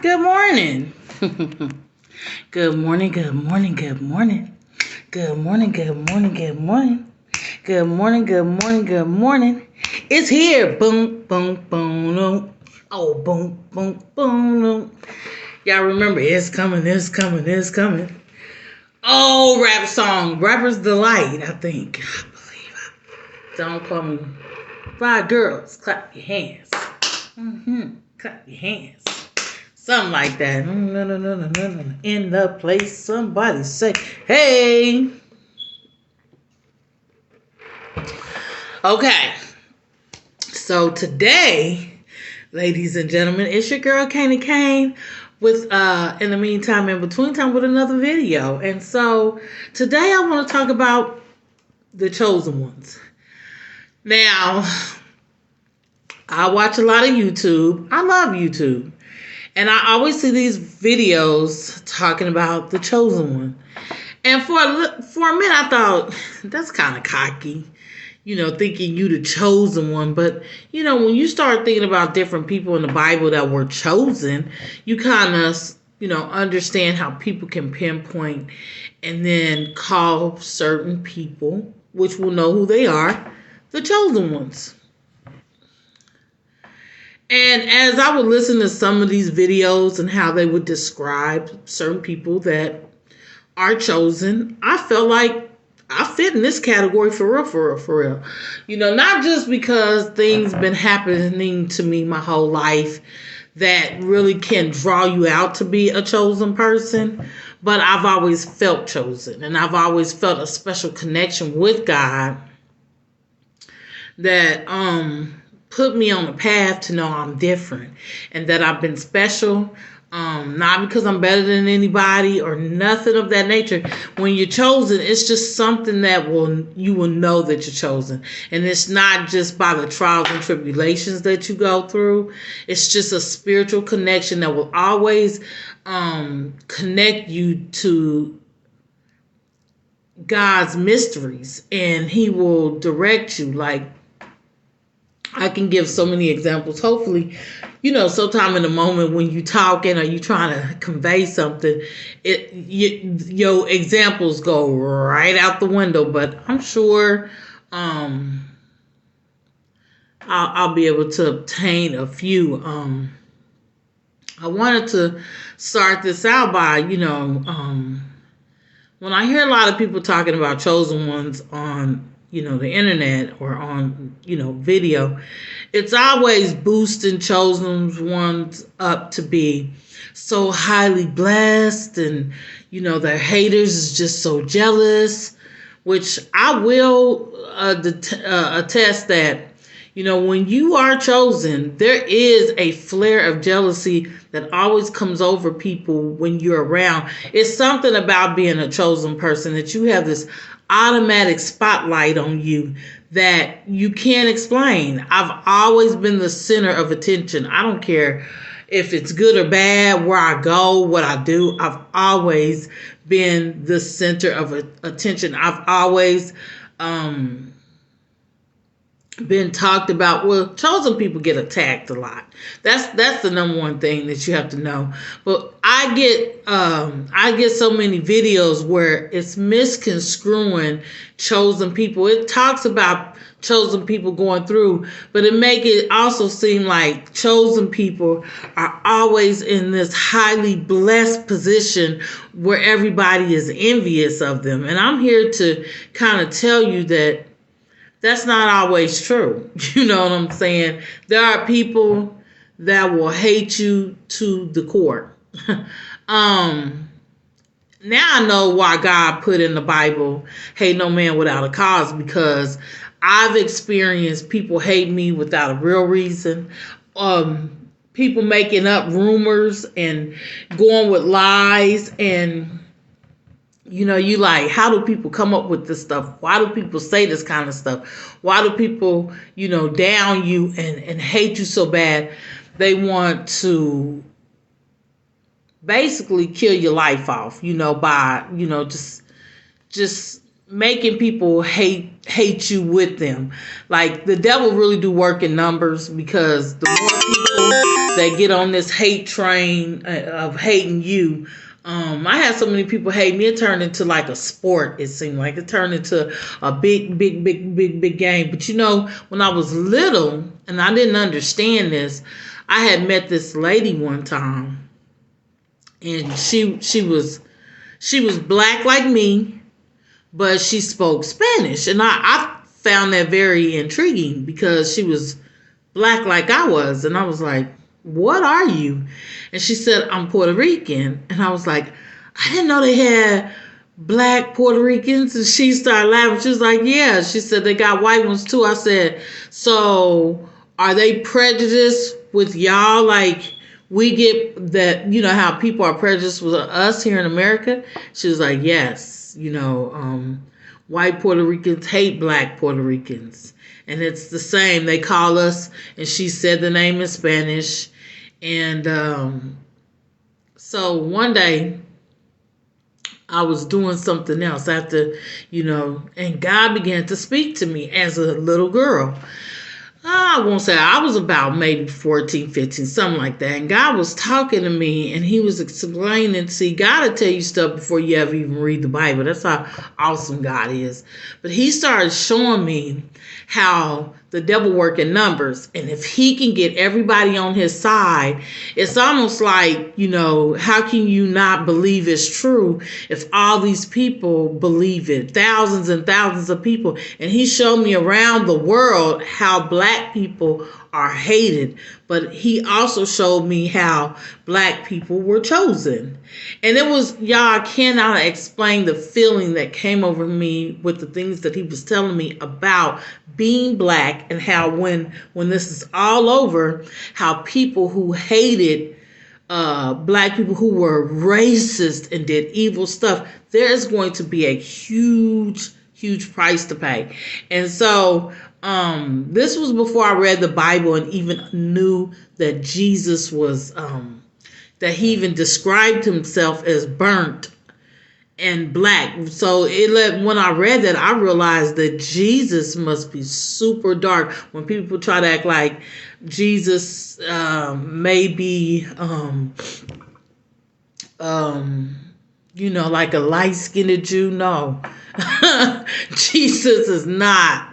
Good morning. Good morning, good morning, good morning. Good morning, good morning, good morning. Good morning, good morning, good morning. It's here. Boom, boom, boom, boom. Oh, boom, boom, boom, boom. Y'all remember, it's coming, it's coming, it's coming. Oh, rap song. Rapper's Delight, I think. I believe. Don't call me. 5 girls, clap your hands. Clap your hands. Something like that. No, no, no, no, no, no. In the place, somebody say, hey. Okay. So today, ladies and gentlemen, it's your girl Candy Kane with in the meantime, in between time, with another video. And so today I want to talk about the chosen ones. Now, I watch a lot of YouTube. I love YouTube. And I always see these videos talking about the chosen one. And for a minute, I thought, that's kind of cocky, thinking you the chosen one. But, when you start thinking about different people in the Bible that were chosen, you kind of, understand how people can pinpoint and then call certain people, which will know who they are, the chosen ones. And as I would listen to some of these videos and how they would describe certain people that are chosen, I felt like I fit in this category for real, for real, for real. Not just because things been happening to me my whole life that really can draw you out to be a chosen person, but I've always felt chosen, and I've always felt a special connection with God that put me on the path to know I'm different and that I've been special. Not because I'm better than anybody or nothing of that nature. When you're chosen, it's just something that you will know that you're chosen. And it's not just by the trials and tribulations that you go through. It's just a spiritual connection that will always connect you to God's mysteries, and He will direct you. Like, I can give so many examples. Hopefully, sometime in the moment when you talking or you trying to convey something, your examples go right out the window. But I'm sure I'll be able to obtain a few. I wanted to start this out by, when I hear a lot of people talking about chosen ones on the internet or on, video, it's always boosting chosen ones up to be so highly blessed, and, their haters is just so jealous, which I will attest that, when you are chosen, there is a flare of jealousy that always comes over people when you're around. It's something about being a chosen person that you have this automatic spotlight on you that you can't explain. I've always been the center of attention. I don't care if it's good or bad, where I go, what I do. I've always been the center of attention. I've always been talked about. Well, chosen people get attacked a lot. That's the number one thing that you have to know. But I get so many videos where it's misconstruing chosen people. It talks about chosen people going through, but it make it also seem like chosen people are always in this highly blessed position where everybody is envious of them. And I'm here to kind of tell you that that's not always true. You know what I'm saying? There are people that will hate you to the core. Now I know why God put in the Bible, hate no man without a cause, because I've experienced people hate me without a real reason. People making up rumors and going with lies, and you like, how do people come up with this stuff? Why do people say this kind of stuff? Why do people, down you and hate you so bad? They want to basically kill your life off, by, just making people hate you with them. Like the devil really do work in numbers, because the more people that get on this hate train of hating you, I had so many people hate me, it turned into like a sport. It seemed like it turned into a big game. But you know, when I was little and I didn't understand this, I had met this lady one time, and she was black like me, but she spoke Spanish. And I found that very intriguing, because she was black like I was. And I was like, what are you? And she said, I'm Puerto Rican. And I was like, I didn't know they had black Puerto Ricans. And she started laughing. She was like, yeah. She said, they got white ones too. I said, so are they prejudiced with y'all? Like, we get that, you know, how people are prejudiced with us here in America? She was like, yes, you know, white Puerto Ricans hate black Puerto Ricans. And it's the same. They call us, and she said the name in Spanish. And so one day I was doing something else after, you know, and God began to speak to me as a little girl. I won't say, I was about maybe 14, 15, something like that. And God was talking to me, and he was explaining, see, God will tell you stuff before you ever even read the Bible. That's how awesome God is. But he started showing me how the devil work in numbers. And if he can get everybody on his side, it's almost like, you know, how can you not believe it's true if all these people believe it? Thousands and thousands of people. And he showed me around the world how black people are hated, but he also showed me how black people were chosen. And it was, y'all, I cannot explain the feeling that came over me with the things that he was telling me about being black, and how when this is all over, how people who hated black people, who were racist and did evil stuff, there is going to be a huge price to pay. And so this was before I read the Bible and even knew that Jesus was, that he even described himself as burnt and black. So when I read that, I realized that Jesus must be super dark. When people try to act like Jesus may be, you know, like a light-skinned Jew, no. Jesus is not.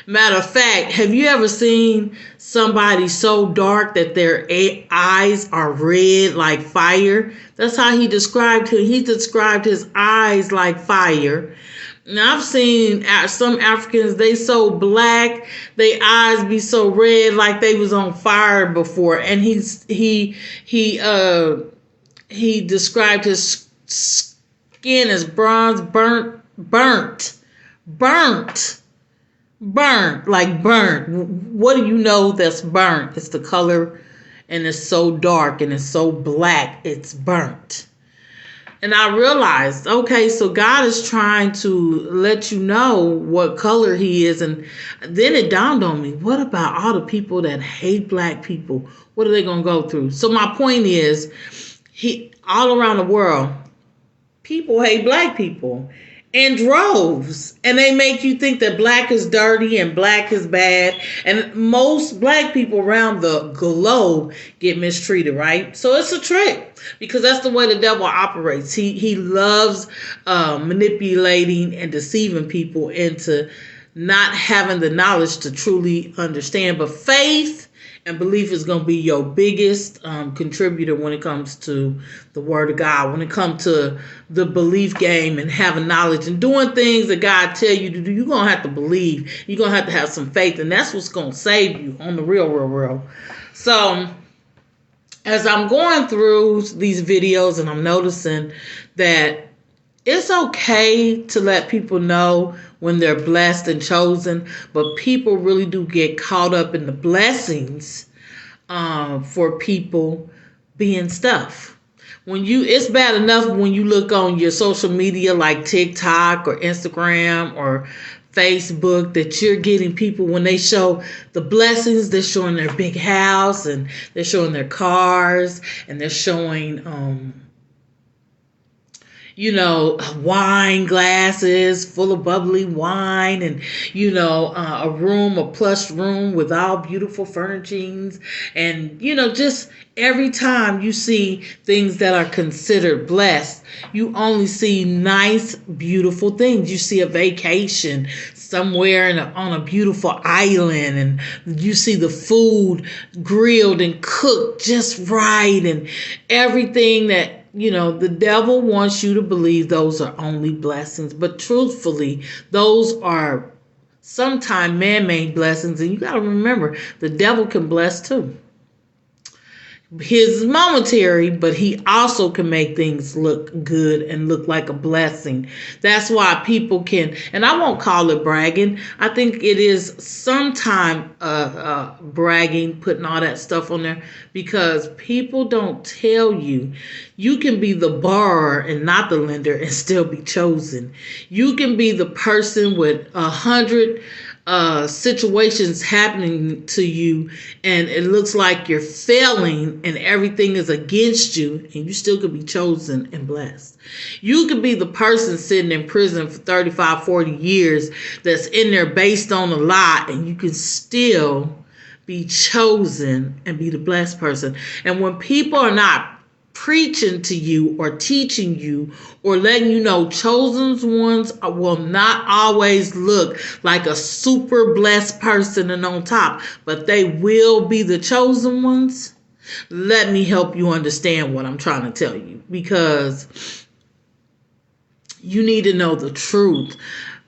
Matter of fact, have you ever seen somebody so dark that their eyes are red like fire? That's how he described him. He described his eyes like fire. Now, I've seen some Africans, they so black, their eyes be so red like they was on fire before. And he described his skin as bronze, burnt. Like burnt. What do you know that's burnt? It's the color, and it's so dark and it's so black, it's burnt. And I realized, okay, so God is trying to let you know what color he is. And then it dawned on me, what about all the people that hate black people? What are they going to go through? So my point is, all around the world, people hate black people in droves, and they make you think that black is dirty and black is bad. And most black people around the globe get mistreated, right? So it's a trick, because that's the way the devil operates. He loves manipulating and deceiving people into not having the knowledge to truly understand. But faith and belief is going to be your biggest contributor when it comes to the word of God, when it comes to the belief game and having knowledge and doing things that God tell you to do. You're going to have to believe. You're going to have some faith, and that's what's going to save you on the real. So as I'm going through these videos, and I'm noticing that it's okay to let people know when they're blessed and chosen, but people really do get caught up in the blessings for people being stuff. It's bad enough when you look on your social media like TikTok or Instagram or Facebook that you're getting people, when they show the blessings, they're showing their big house and they're showing their cars and they're showing wine glasses full of bubbly wine, and a plush room with all beautiful furnishings, and just every time you see things that are considered blessed, you only see nice, beautiful things. You see a vacation somewhere on a beautiful island, and you see the food grilled and cooked just right, and everything that the devil wants you to believe those are only blessings. But truthfully, those are sometimes man-made blessings. And you got to remember, the devil can bless too. His is momentary, but he also can make things look good and look like a blessing. That's why people can, and I won't call it bragging. I think it is sometime bragging, putting all that stuff on there, because people don't tell you. You can be the borrower and not the lender and still be chosen. You can be the person with 100 situations happening to you, and it looks like you're failing and everything is against you, and you still could be chosen and blessed. You could be the person sitting in prison for 35, 40 years that's in there based on a lie, and you can still be chosen and be the blessed person. And when people are not preaching to you or teaching you or letting you know, chosen ones will not always look like a super blessed person and on top, but they will be the chosen ones. Let me help you understand what I'm trying to tell you, because you need to know the truth.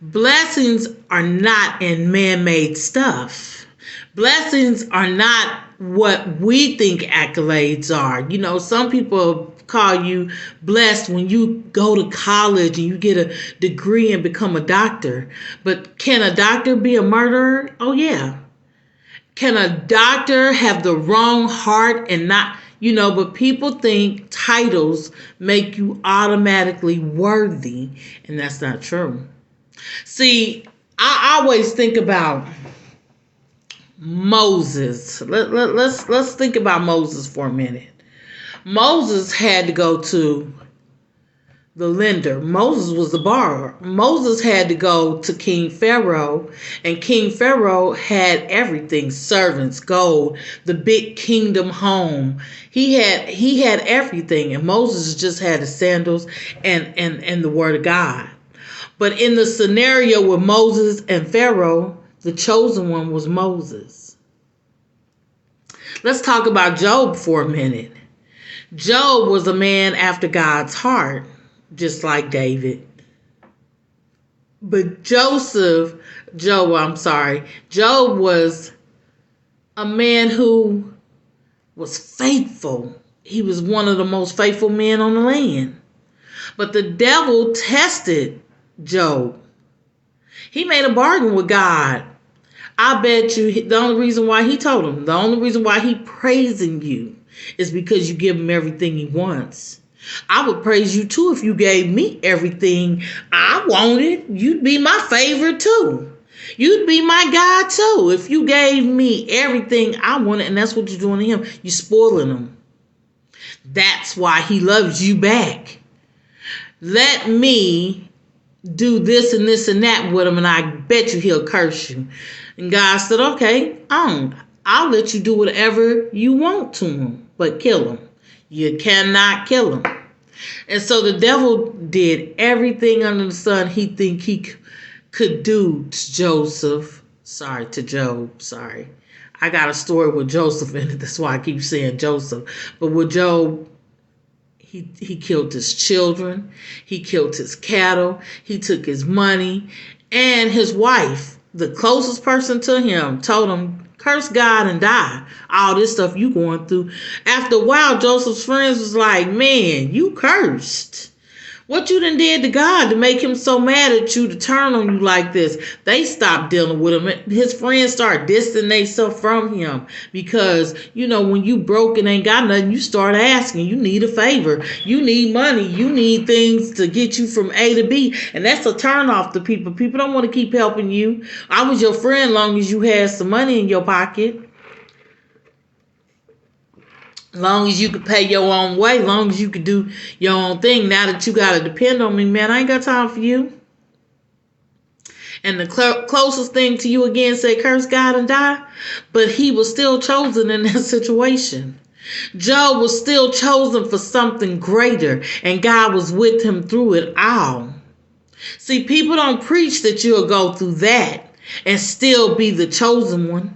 Blessings are not in man-made stuff. Blessings are not what we think accolades are. Some people call you blessed when you go to college and you get a degree and become a doctor. But can a doctor be a murderer? Oh, yeah. Can a doctor have the wrong heart and not, but people think titles make you automatically worthy, and that's not true. See, I always think about Moses. Let's think about Moses for a minute. Moses had to go to the lender. Moses was the borrower. Moses had to go to King Pharaoh, and King Pharaoh had everything: servants, gold, the big kingdom home. He had everything, and Moses just had the sandals and the word of God. But in the scenario with Moses and Pharaoh, the chosen one was Moses. Let's talk about Job for a minute. Job was a man after God's heart, just like David. But Job was a man who was faithful. He was one of the most faithful men on the land. But the devil tested Job. He made a bargain with God. I bet you the only reason why he told him, the only reason why he praising you is because you give him everything he wants. I would praise you too if you gave me everything I wanted. You'd be my favorite too. You'd be my God too if you gave me everything I wanted. And that's what you're doing to him. You're spoiling him. That's why he loves you back. Let me do this and this and that with him, and I bet you he'll curse you. And God said, okay, I'll let you do whatever you want to him, but kill him. You cannot kill him. And so the devil did everything under the sun he think he could do to Joseph. To Job. I got a story with Joseph in it. That's why I keep saying Joseph. But with Job, he killed his children. He killed his cattle. He took his money. And his wife, the closest person to him, told him, curse God and die. All this stuff you going through. After a while, Joseph's friends was like, man, you cursed. What you done did to God to make him so mad at you to turn on you like this? They stopped dealing with him. His friends start distancing themselves from him because, when you broke and ain't got nothing, you start asking. You need a favor. You need money. You need things to get you from A to B. And that's a turn off to people. People don't want to keep helping you. I was your friend long as you had some money in your pocket. Long as you can pay your own way, long as you can do your own thing. Now that you got to depend on me, man, I ain't got time for you. And the closest thing to you again said, curse God and die. But he was still chosen in that situation. Job was still chosen for something greater, and God was with him through it all. See, people don't preach that you'll go through that and still be the chosen one.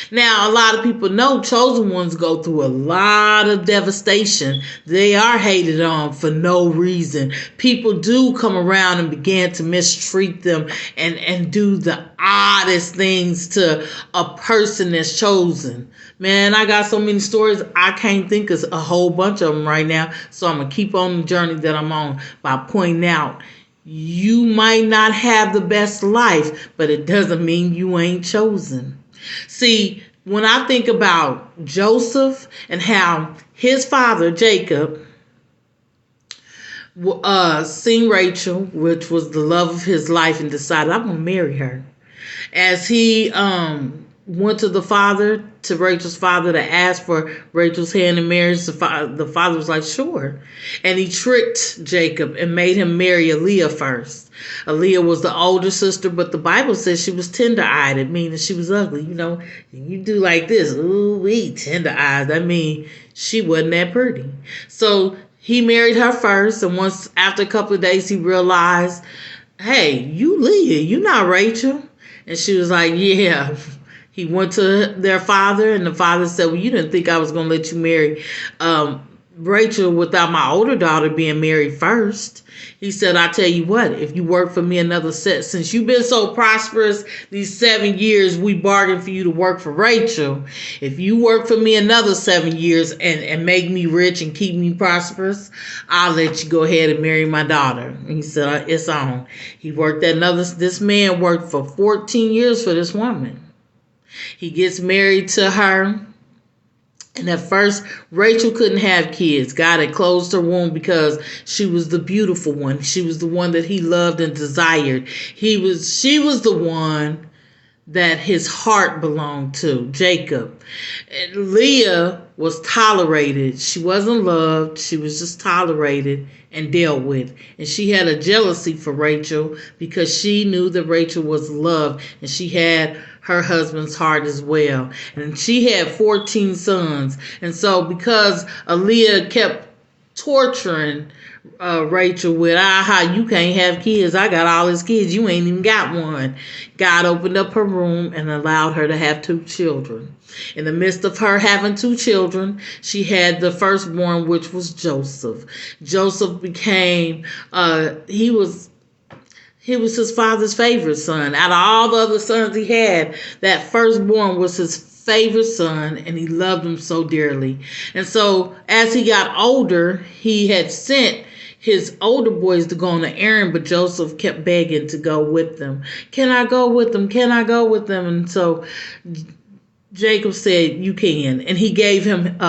Now, a lot of people know chosen ones go through a lot of devastation. They are hated on for no reason. People do come around and begin to mistreat them and do the oddest things to a person that's chosen. Man, I got so many stories, I can't think of a whole bunch of them right now. So I'm going to keep on the journey that I'm on by pointing out, you might not have the best life, but it doesn't mean you ain't chosen. See, when I think about Joseph and how his father, Jacob, seen Rachel, which was the love of his life, and decided, I'm going to marry her. As he went to Rachel's father to ask for Rachel's hand in marriage, the father was like, sure. And he tricked Jacob and made him marry Leah first. Leah was the older sister, but the Bible says she was tender-eyed. It means she was ugly. You know, you do like this, ooh, we tender-eyed. That means she wasn't that pretty. So he married her first, and once after a couple of days, he realized, hey, you Leah, you not Rachel. And she was like, yeah. He went to their father, and the father said, well, you didn't think I was going to let you marry Rachel without my older daughter being married first. He said, I tell you what, if you work for me another set, since you've been so prosperous these 7 years, we bargained for you to work for Rachel. If you work for me another 7 years and make me rich and keep me prosperous, I'll let you go ahead and marry my daughter. And he said, it's on. This man worked for 14 years for this woman. He gets married to her. And at first, Rachel couldn't have kids. God had closed her womb because she was the beautiful one. She was the one that he loved and desired. She was the one that his heart belonged to, Jacob. And Leah was tolerated. She wasn't loved. She was just tolerated and dealt with. And she had a jealousy for Rachel because she knew that Rachel was loved, and she had her husband's heart as well. And she had 14 sons. And so because Leah kept torturing Rachel with, you can't have kids. I got all his kids. You ain't even got one. God opened up her room and allowed her to have 2 children. In the midst of her having 2 children, she had the firstborn, which was Joseph. Joseph became, he was his father's favorite son. Out of all the other sons he had, that firstborn was his favorite son, and he loved him so dearly. And so as he got older, he had sent his older boys to go on an errand, but Joseph kept begging to go with them. Can I go with them? Can I go with them? And so Jacob said, you can. And he gave him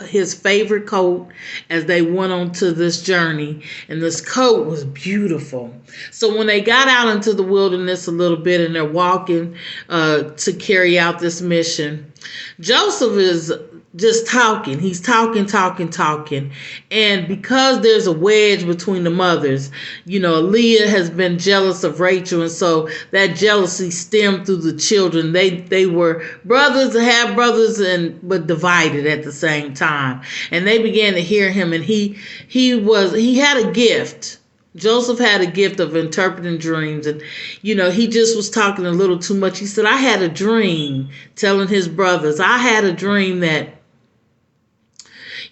his favorite coat as they went on to this journey. And this coat was beautiful. So when they got out into the wilderness a little bit and they're walking to carry out this mission, Joseph is just talking. He's talking. And because there's a wedge between the mothers, Leah has been jealous of Rachel. And so that jealousy stemmed through the children. They were brothers, half brothers, but divided at the same time. And they began to hear him, and he had a gift. Joseph had a gift of interpreting dreams, and he just was talking a little too much. He said, I had a dream, telling his brothers, I had a dream that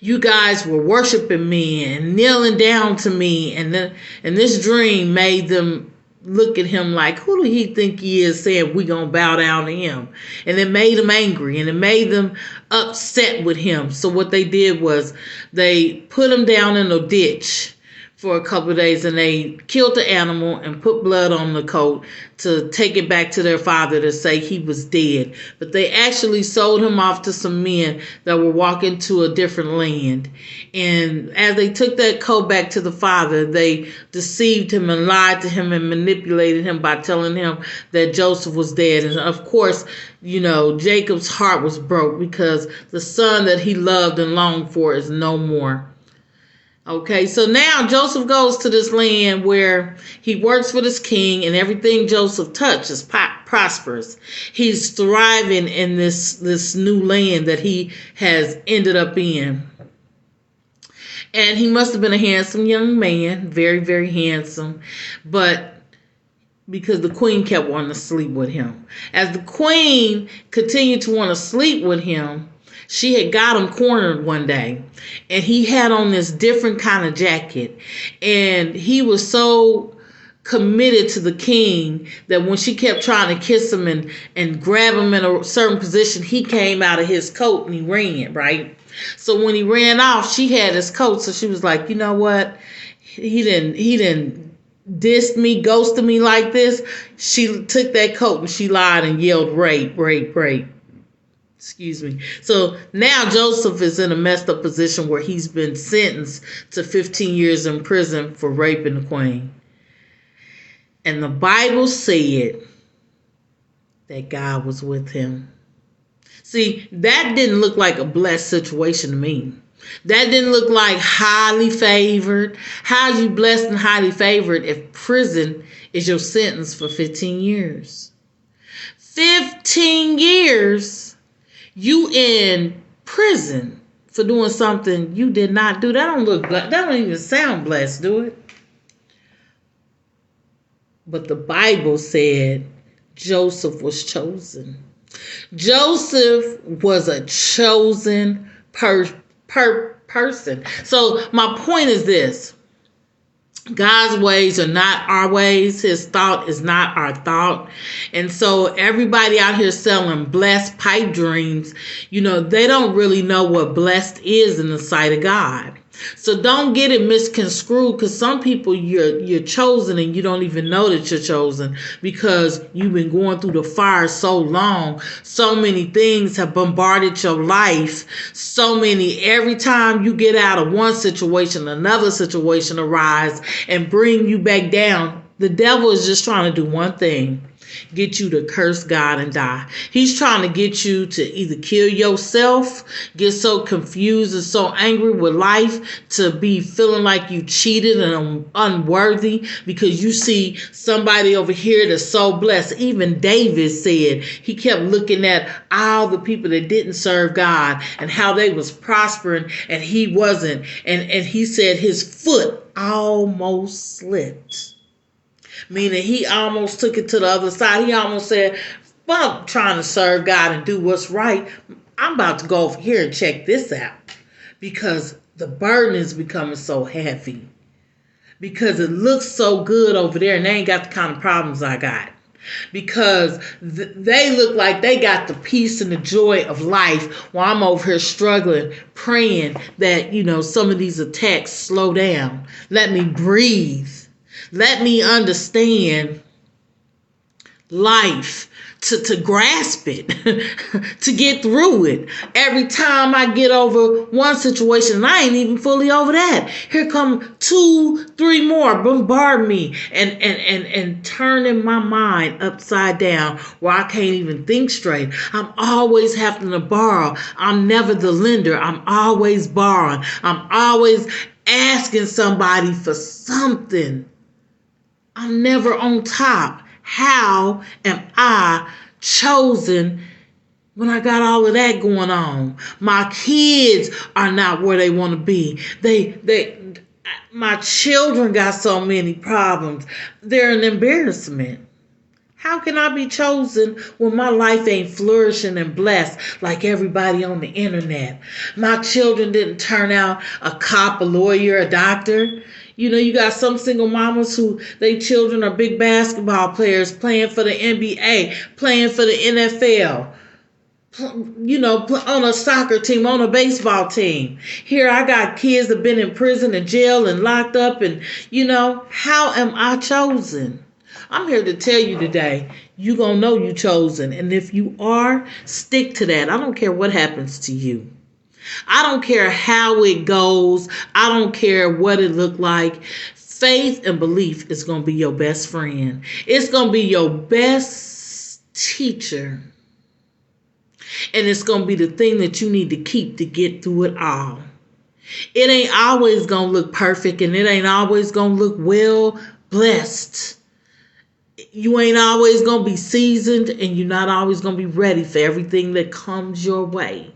you guys were worshiping me and kneeling down to me, and this dream made them look at him like, who do he think he is, saying we gonna bow down to him? And it made them angry, and it made them upset with him. So what they did was they put him down in a ditch for a couple of days, and they killed the animal and put blood on the coat to take it back to their father to say he was dead. But they actually sold him off to some men that were walking to a different land. And as they took that coat back to the father, they deceived him and lied to him and manipulated him by telling him that Joseph was dead. And of course, Jacob's heart was broke because the son that he loved and longed for is no more. Okay, so now Joseph goes to this land where he works for this king, and everything Joseph touches prospers. He's thriving in this new land that he has ended up in. And he must have been a handsome young man, very, very handsome, but because the queen kept wanting to sleep with him. As the queen continued to want to sleep with him, she had got him cornered one day, and he had on this different kind of jacket, and he was so committed to the king that when she kept trying to kiss him and grab him in a certain position, he came out of his coat and he ran, right? So when he ran off, she had his coat, so she was like, you know what? He didn't dissed me, ghosted me like this. She took that coat and she lied and yelled rape, rape, rape. Excuse me. So now Joseph is in a messed up position where he's been sentenced to 15 years in prison for raping the queen. And the Bible said that God was with him. See, that didn't look like a blessed situation to me. That didn't look like highly favored. How are you blessed and highly favored if prison is your sentence for 15 years? 15 years you in prison for doing something you did not do. That don't even sound blessed, do it? But the Bible said Joseph was chosen. Joseph was a chosen person. So my point is this. God's ways are not our ways. His thought is not our thought. And so everybody out here selling blessed pipe dreams, they don't really know what blessed is in the sight of God. So don't get it misconstrued, because some people you're chosen and you don't even know that you're chosen because you've been going through the fire so long. So many things have bombarded your life. Every time you get out of one situation, another situation arises and bring you back down. The devil is just trying to do one thing. Get you to curse God and die. He's trying to get you to either kill yourself, get so confused and so angry with life, to be feeling like you cheated and unworthy because you see somebody over here that's so blessed. Even David said he kept looking at all the people that didn't serve God and how they was prospering and he wasn't. And he said his foot almost slipped. Meaning he almost took it to the other side. He almost said, well, I'm trying to serve God and do what's right. I'm about to go over here and check this out because the burden is becoming so heavy. Because it looks so good over there and they ain't got the kind of problems I got. Because they look like they got the peace and the joy of life while I'm over here struggling, praying that, some of these attacks slow down. Let me breathe. Let me understand life, to grasp it, to get through it. Every time I get over one situation, and I ain't even fully over that, here come 2, 3 more bombard me and turning my mind upside down where I can't even think straight. I'm always having to borrow. I'm never the lender. I'm always borrowing. I'm always asking somebody for something. I'm never on top. How am I chosen when I got all of that going on? My kids are not where they want to be. My children got so many problems. They're an embarrassment. How can I be chosen when my life ain't flourishing and blessed like everybody on the internet? My children didn't turn out a cop, a lawyer, a doctor. You got some single mamas who they children are big basketball players playing for the NBA, playing for the NFL. on a soccer team, on a baseball team. Here I got kids that have been in prison and jail and locked up, and how am I chosen? I'm here to tell you today, you gonna know you chosen, and if you are, stick to that. I don't care what happens to you. I don't care how it goes. I don't care what it looked like. Faith and belief is going to be your best friend. It's going to be your best teacher. And it's going to be the thing that you need to keep to get through it all. It ain't always going to look perfect, and it ain't always going to look well blessed. You ain't always going to be seasoned, and you're not always going to be ready for everything that comes your way.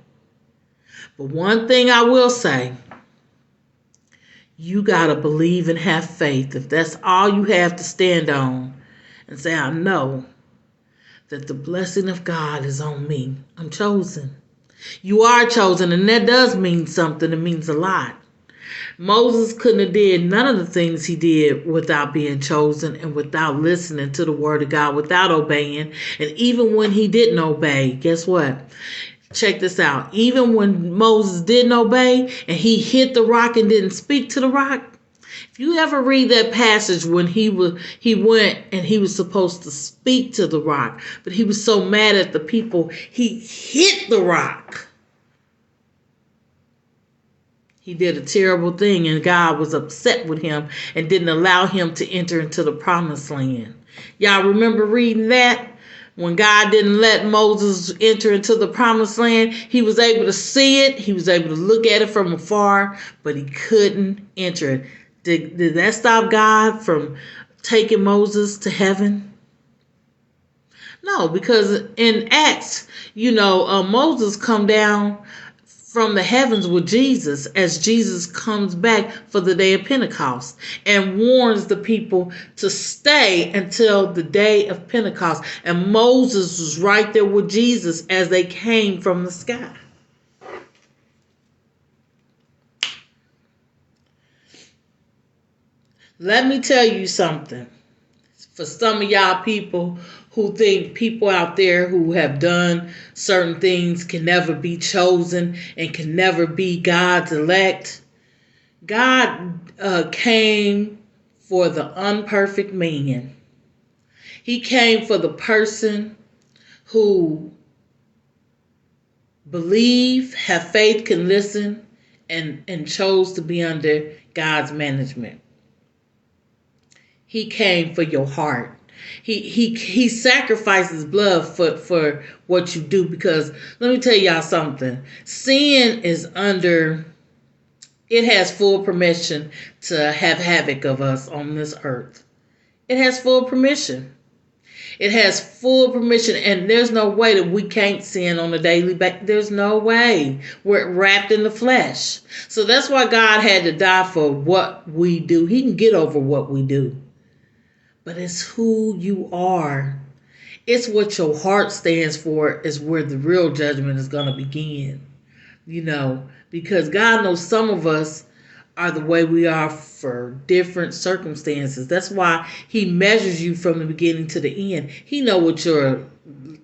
But one thing I will say, you got to believe and have faith. If that's all you have to stand on, and say, I know that the blessing of God is on me. I'm chosen. You are chosen, and that does mean something. It means a lot. Moses couldn't have did none of the things he did without being chosen and without listening to the word of God, without obeying. And even when he didn't obey, guess what? Check this out. Even when Moses didn't obey and he hit the rock and didn't speak to the rock, if you ever read that passage when he went and he was supposed to speak to the rock, but he was so mad at the people, he hit the rock. He did a terrible thing, and God was upset with him and didn't allow him to enter into the promised land. Y'all remember reading that? When God didn't let Moses enter into the promised land, he was able to see it. He was able to look at it from afar, but he couldn't enter it. Did that stop God from taking Moses to heaven? No, because in Acts, Moses come down from the heavens with Jesus as Jesus comes back for the day of Pentecost and warns the people to stay until the day of Pentecost. And Moses was right there with Jesus as they came from the sky. Let me tell you something. For some of y'all people who think people out there who have done certain things can never be chosen and can never be God's elect, God came for the unperfect man. He came for the person who believe, have faith, can listen, and chose to be under God's management. He came for your heart. He sacrifices blood for what you do, because let me tell y'all something. Sin is it has full permission to have havoc of us on this earth. It has full permission. It has full permission, and there's no way that we can't sin on a daily basis. There's no way. We're wrapped in the flesh. So that's why God had to die for what we do. He can get over what we do. But it's who you are. It's what your heart stands for is where the real judgment is going to begin. Because God knows some of us are the way we are for different circumstances. That's why he measures you from the beginning to the end. He knows what your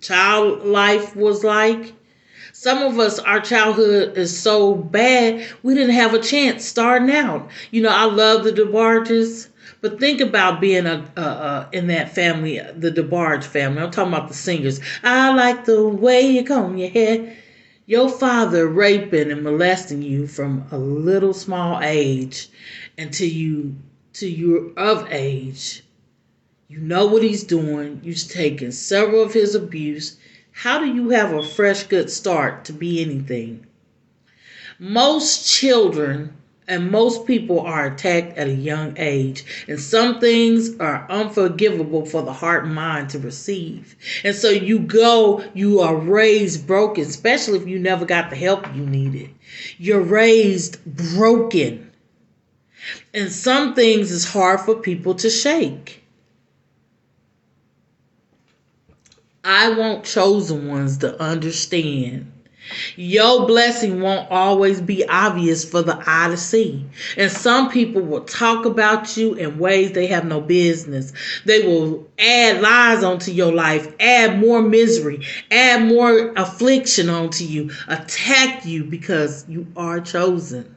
child life was like. Some of us, our childhood is so bad, we didn't have a chance starting out. I love the DeBarges. But think about being in that family, the DeBarge family. I'm talking about the singers. I like the way you comb your hair. Your father raping and molesting you from a little small age until you're of age. You know what he's doing. You've taken several of his abuse. How do you have a fresh, good start to be anything? Most children and most people are attacked at a young age. And some things are unforgivable for the heart and mind to receive. And so you are raised broken, especially if you never got the help you needed. You're raised broken. And some things is hard for people to shake. I want chosen ones to understand Your blessing won't always be obvious for the eye to see. And some people will talk about you in ways they have no business. They will add lies onto your life, add more misery, add more affliction onto you, attack you because you are chosen.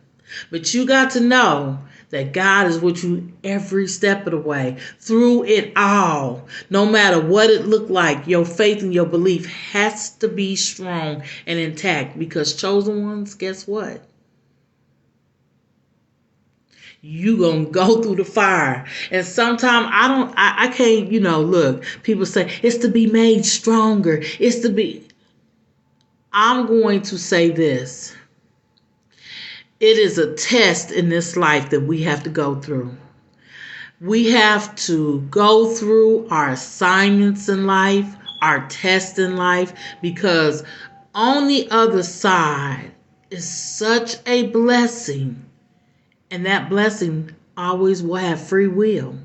But you got to know that God is with you every step of the way, through it all. No matter what it looked like, your faith and your belief has to be strong and intact, because chosen ones, guess what? You gonna go through the fire. And sometimes I can't, look, people say it's to be made stronger. I'm going to say this. It is a test in this life that we have to go through. We have to go through our assignments in life, our tests in life, because on the other side is such a blessing, and that blessing always will have free will.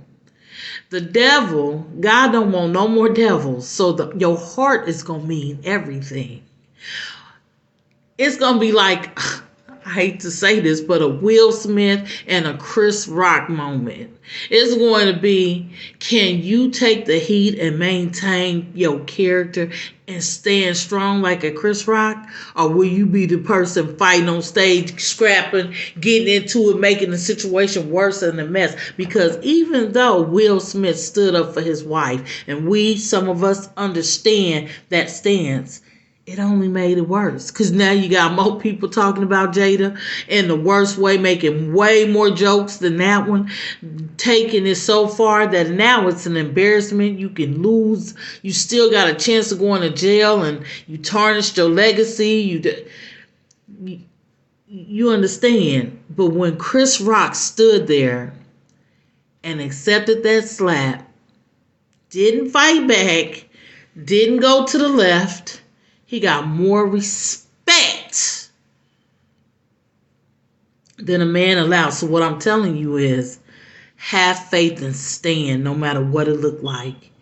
The devil, God don't want no more devils, so your heart is going to mean everything. It's going to be like, I hate to say this, but a Will Smith and a Chris Rock moment. It's going to be, can you take the heat and maintain your character and stand strong like a Chris Rock? Or will you be the person fighting on stage, scrapping, getting into it, making the situation worse than a mess? Because even though Will Smith stood up for his wife, and some of us understand that stance, it only made it worse, because now you got more people talking about Jada in the worst way, making way more jokes than that one, taking it so far that now it's an embarrassment. You can lose. You still got a chance of going to jail, and you tarnished your legacy. You understand. But when Chris Rock stood there and accepted that slap, didn't fight back, didn't go to the left, he got more respect than a man allowed. So what I'm telling you is, have faith and stand no matter what it looked like.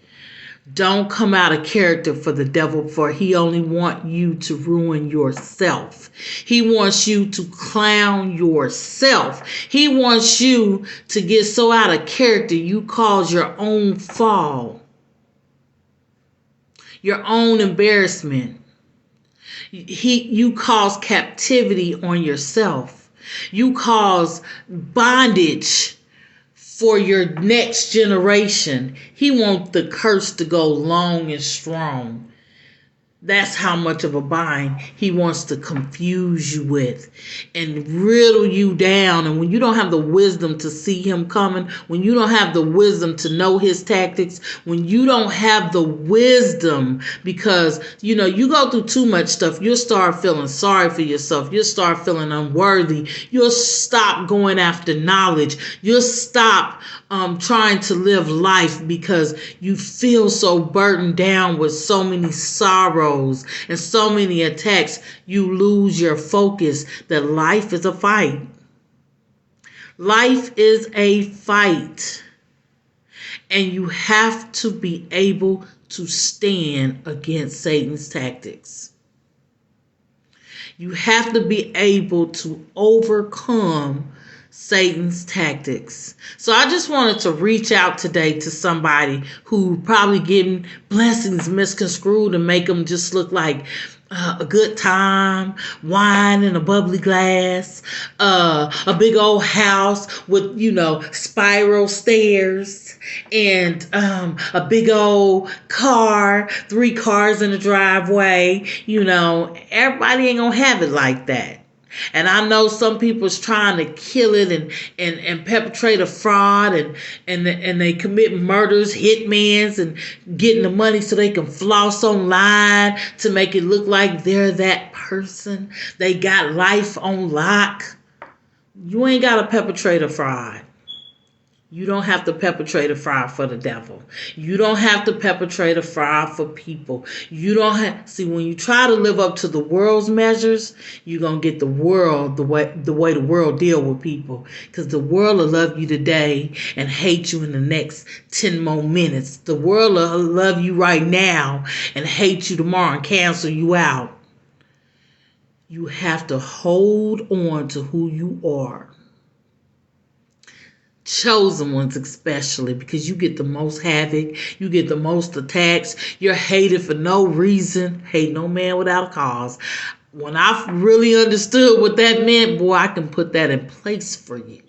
Don't come out of character for the devil, for he only wants you to ruin yourself. He wants you to clown yourself. He wants you to get so out of character you cause your own fall, your own embarrassment. You cause captivity on yourself. You cause bondage for your next generation. He wants the curse to go long and strong. That's how much of a bind he wants to confuse you with and riddle you down. And when you don't have the wisdom to see him coming, when you don't have the wisdom to know his tactics, when you don't have the wisdom, because, you go through too much stuff, you'll start feeling sorry for yourself. You'll start feeling unworthy. You'll stop going after knowledge. You'll stop trying to live life because you feel so burdened down with so many sorrows and so many attacks. You lose your focus that life is a fight. Life is a fight. And you have to be able to stand against Satan's tactics. You have to be able to overcome Satan's tactics. So I just wanted to reach out today to somebody who probably getting blessings misconstrued and make them just look like a good time, wine in a bubbly glass, a big old house with, spiral stairs, and a big old car, 3 cars in the driveway. Everybody ain't gonna have it like that. And I know some people's trying to kill it and perpetrate a fraud and they commit murders, hitmans, and getting the money so they can floss online to make it look like they're that person. They got life on lock. You ain't got to perpetrate a fraud. You don't have to perpetrate a fraud for the devil. You don't have to perpetrate a fraud for people. You don't have, see, when you try to live up to the world's measures, you're going to get the world the way the world deal with people. Because the world will love you today and hate you in the next 10 more minutes. The world will love you right now and hate you tomorrow and cancel you out. You have to hold on to who you are. Chosen ones especially, because you get the most havoc, you get the most attacks, you're hated for no reason. Hate no man without a cause. When I really understood what that meant, boy, I can put that in place for you.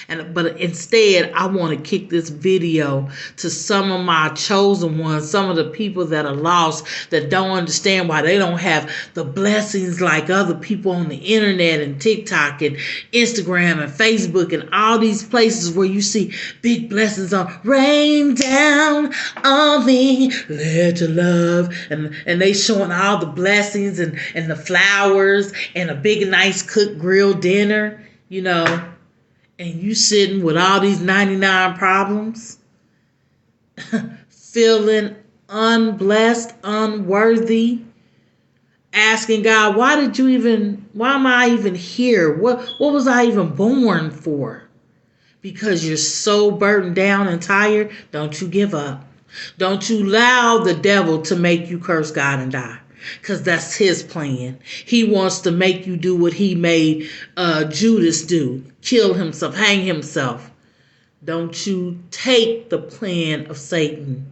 But instead, I want to kick this video to some of my chosen ones, some of the people that are lost, that don't understand why they don't have the blessings like other people on the internet and TikTok and Instagram and Facebook and all these places where you see big blessings on rain down on me, let your love, and they showing all the blessings and the flowers and a big nice cooked grilled dinner, you know. And you sitting with all these 99 problems, feeling unblessed, unworthy, asking God, why am I even here? What was I even born for? Because you're so burdened down and tired, don't you give up. Don't you allow the devil to make you curse God and die. Because that's his plan. He wants to make you do what he made Judas do. Kill himself, hang himself. Don't you take the plan of Satan.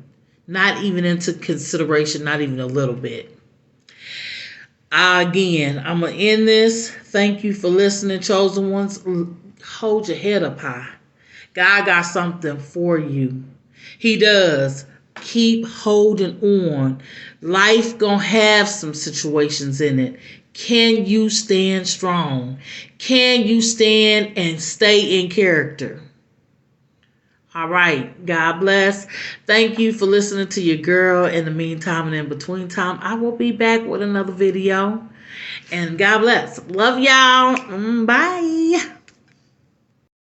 Not even into consideration, not even a little bit. Again, I'm going to end this. Thank you for listening, chosen ones. Hold your head up high. God got something for you. He does. Keep holding on. Life gonna have some situations in it. Can you stand strong? Can you stand and stay in character? All right. God bless. Thank you for listening to your girl. In the meantime and in between time, I will be back with another video. And God bless. Love y'all. Bye.